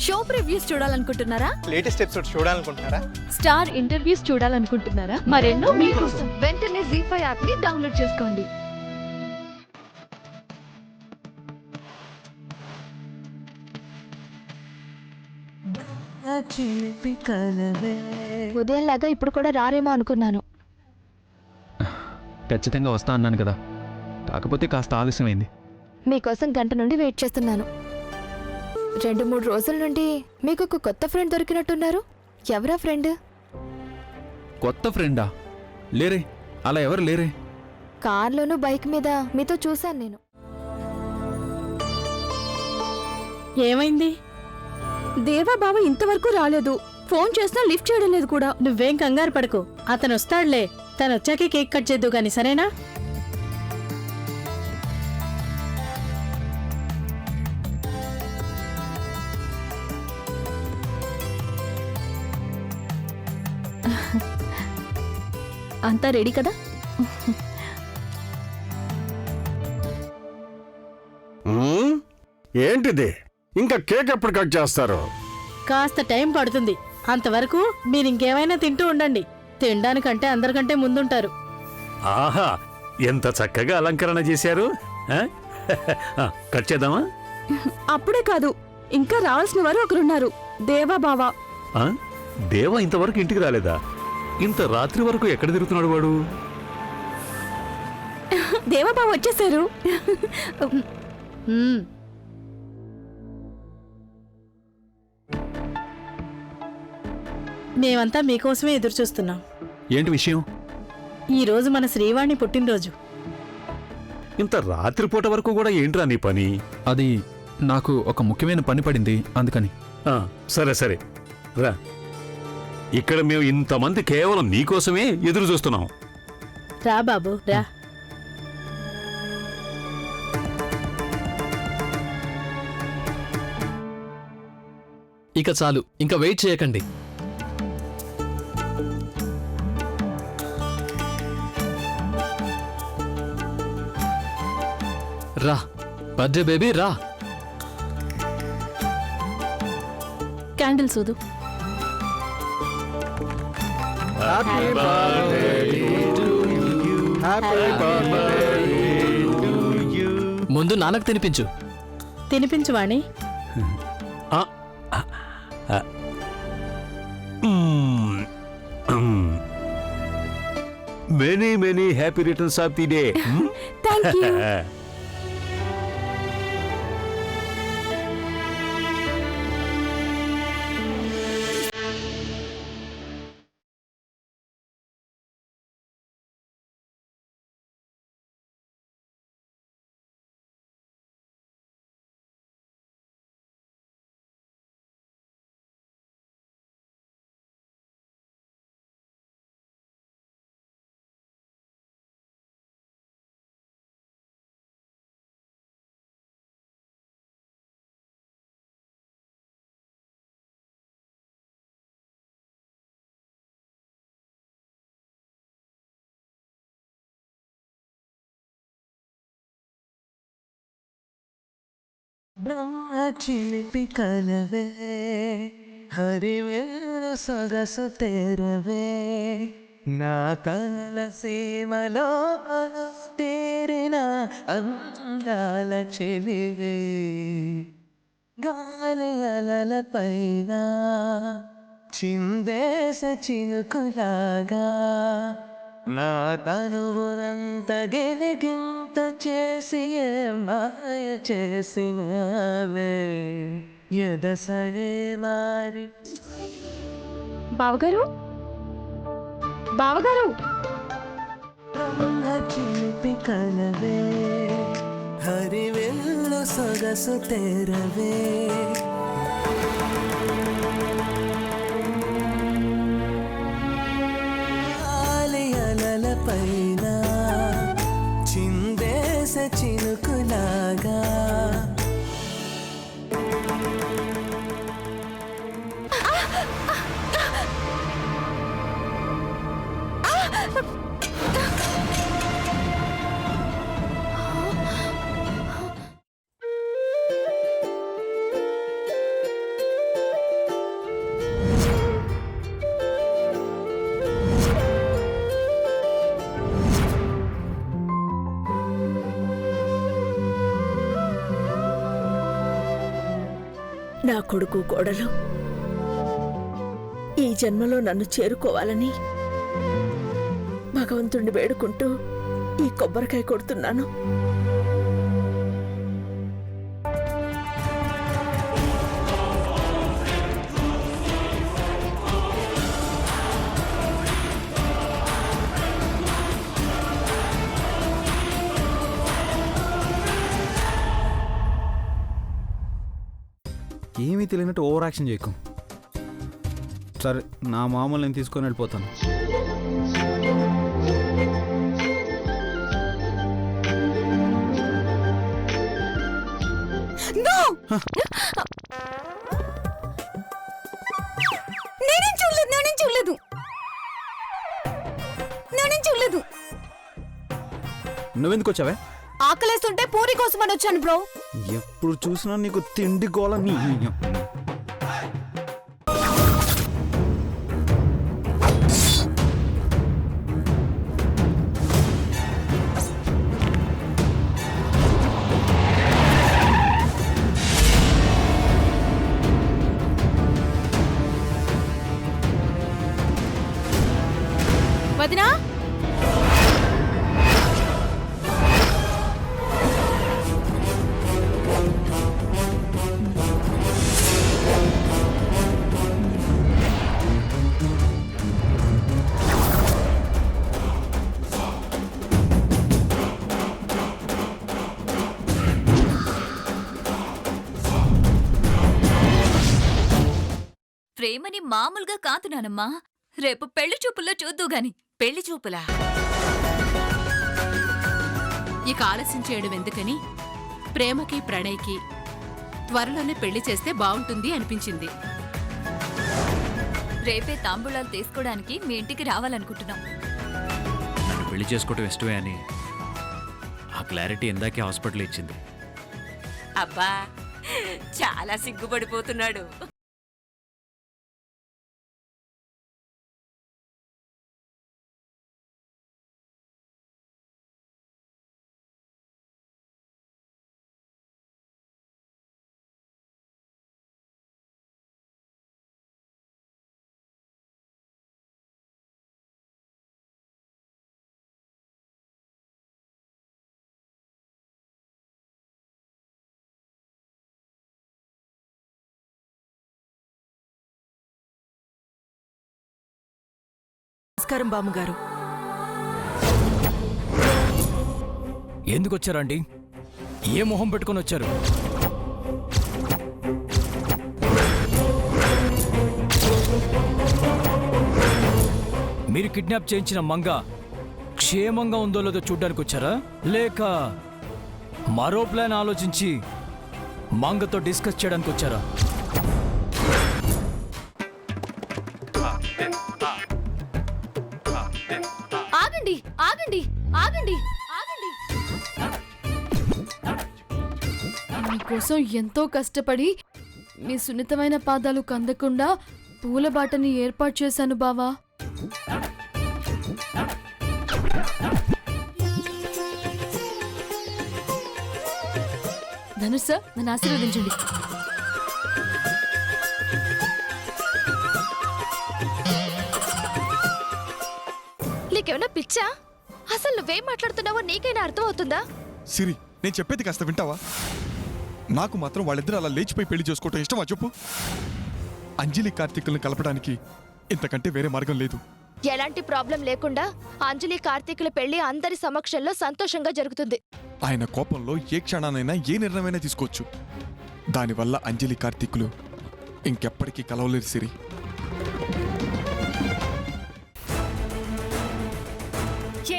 Show previews చూడాలనుకుంటున్నారా? Latest episode చూడాలనుకుంటున్నారా? Star interviews చూడాలనుకుంటున్నారా? మరెన్నో మీకోసం వెంటనే ZEE5 యాప్ ని డౌన్లోడ్ చేసుకోండి. ఉదయంలాగా ఇప్పుడు కూడా రారేమో అనుకున్నాను. ఖచ్చితంగా వస్తా అన్నాను కదా, కాకపోతే కాస్త ఆలస్యమైంది. మీకోసం గంట నుండి వెయిట్ చేస్తున్నాను. 2-3 రోజుల నుండి మీకు ఒక కొత్త ఫ్రెండ్ దొరికినట్టున్నారు. ఎవరా ఫ్రెండ్? కొత్త ఫ్రెండా? లేరే, అలా ఎవరు లేరే. కార్లోనూ బైక్ మీద మీతో చూశాను నేను. ఏమైంది? దేవా బావ ఇంతవరకు రాలేదు. ఫోన్ చేసినా లిఫ్ట్ చేయడం లేదు కూడా. నువ్వేం కంగారు పడకు, అతను వస్తాడులే. తను వచ్చాకే కేక్ కట్ చేద్దు గాని, సరేనా? అంతా రెడీ కదా? ఏంటిది? ఇంకా కేక్ ఎప్పుడు కట్ చేస్తారు? కాస్త టైం పడుతుంది. అంతవరకు మీరు ఇంకేమైనా తింటూ ఉండండి. తినడానికంటే అందరికంటే ముందుంటారు. ఆహా, ఎంత చక్కగా అలంకరణ చేశారు. కట్ చేద్దామా? అప్పుడే కాదు, ఇంకా రావాల్సిన వారు ఒకరున్నారు. దేవా బావ. దేవా ఇంతవరకు ఇంటికి రాలేదా? ఇంత రాత్రి వరకు ఎక్కడ తిరుగుతున్నాడు వాడు? దేవా బావ వచ్చేసారు. మేమంతా మీకోసమే ఎదురు చూస్తున్నాం. ఏంటి విషయం? ఈ రోజు మన శ్రీవాణి పుట్టినరోజు. ఇంత రాత్రిపూట వరకు కూడా ఏంట్రా నీ పని? అది నాకు ఒక ముఖ్యమైన పని పడింది, అందుకని. సరే సరే రా. ఇక్కడ మేము ఇంతమంది కేవలం నీకోసమే ఎదురు చూస్తున్నాం. రా బాబు రా. ఇక చాలు, ఇంకా వెయిట్ చేయకండి. రా బర్త్డే బేబీ రా. క్యాండిల్స్ వద్దు. ముందు నాన్నకు తినిపించు. తినిపించు Vani. Many many happy returns of the day. Thank you. చిలిపి కలవే హరివేలు సొగసు తెరవే నా కల సీమలో తేరిన అందాల చెలివే గాలి అలల పైన చిందేస చినుకులాగా నా తనువునంత గిలిగింత చేసి మాయ చేసినవే ఎదసరే మారి. బావగారు, బావగారు. చిలిపి కలవే హరివెల్లు సొగసు తెరవే పైన చిందేస చినుకులాగా నా కొడుకు కోడలు ఈ జన్మలో నన్ను చేరుకోవాలని భగవంతుణ్ణి వేడుకుంటూ ఈ కొబ్బరికాయ కొడుతున్నాను. ఏమీ తెలియనట్టు ఓవర్ యాక్షన్ చేయకు. సరే, నా మామూలు నేను తీసుకొని వెళ్ళిపోతాను. నువ్వెందుకు వచ్చావే? ఆకలేస్తుంటే పూరి కోసం అని వచ్చాను బ్రో. ఎప్పుడు చూసినా నీకు తిండి గోల. నీ వదినా, ప్రేమని మామూలుగా కాదు నానమ్మా, రేపు పెళ్లి చూపుల్లో చూద్దు గాని. పెళ్లి చూపులా? ఇక ఆలస్యం చేయడం ఎందుకని ప్రేమకి ప్రణయ్కి త్వరలోనే పెళ్లి చేస్తే బావుంటుంది అనిపించింది. రేపే తాంబూలాలు తీసుకోవడానికి మీ ఇంటికి రావాలనుకుంటున్నాం. నన్ను పెళ్లి చేసుకోవటం ఇష్టమే అని ఆ క్లారిటీ ఇందాకే హాస్పిటల్ ఇచ్చింది. అబ్బా, చాలా సిగ్గుపడిపోతున్నాడు. నమస్కారం బామ్మగారు. ఎందుకు వచ్చారండి? ఏ మొహం పెట్టుకొని వచ్చారు? మీరు కిడ్నాప్ చేయించిన మంగ క్షేమంగా ఉందో లేదో చూడ్డానికి వచ్చారా, లేక మరో ప్లాన్ ఆలోచించి మంగతో డిస్కస్ చేయడానికి వచ్చారా? ఆగండి ఆగండి ఆగండి ఆగండి. మీకోసం ఎంతో కష్టపడి మీ సున్నితమైన పాదాలు కందకుండా పూల బాటని ఏర్పాటు చేశాను బావా. ధనుష్ సార్, నన్ను ఆశీర్వదించండి. నీకేమైనా పిచ్చా? అసలు నువ్వేం మాట్లాడుతున్నావో నీకైనా అర్థం అవుతుందా? సిరి, నేను చెప్పేది కాస్త వింటావా? నాకు మాత్రం వాళ్ళిద్దరు అలా లేచిపోయి పెళ్లి చేసుకోవటం ఇష్టమా చెప్పు? అంజలి కార్తీకులను కలపడానికి ఇంతకంటే వేరే మార్గం లేదు. ఎలాంటి ప్రాబ్లం లేకుండా అంజలి కార్తీకుల పెళ్లి అందరి సమక్షంలో సంతోషంగా జరుగుతుంది. ఆయన కోపంలో ఏ క్షణానైనా ఏ నిర్ణయమైనా తీసుకోవచ్చు. దానివల్ల అంజలి కార్తీకులు ఇంకెప్పటికీ కలవలేరు సిరి.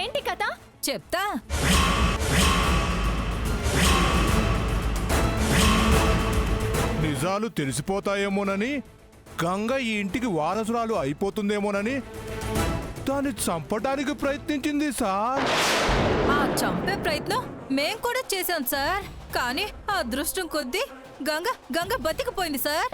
ఏంటి కథ చెప్తా. నిజాలు తెలిసిపోతాయేమోనని, గంగ ఈ ఇంటికి వారసురాలు అయిపోతుందేమోనని దాన్ని చంపడానికి ప్రయత్నించింది సార్. ఆ చంపే ప్రయత్నం మేం కూడా చేశాం సార్, కానీ ఆ అదృష్టం కొద్దీ గంగ బతికిపోయింది సార్.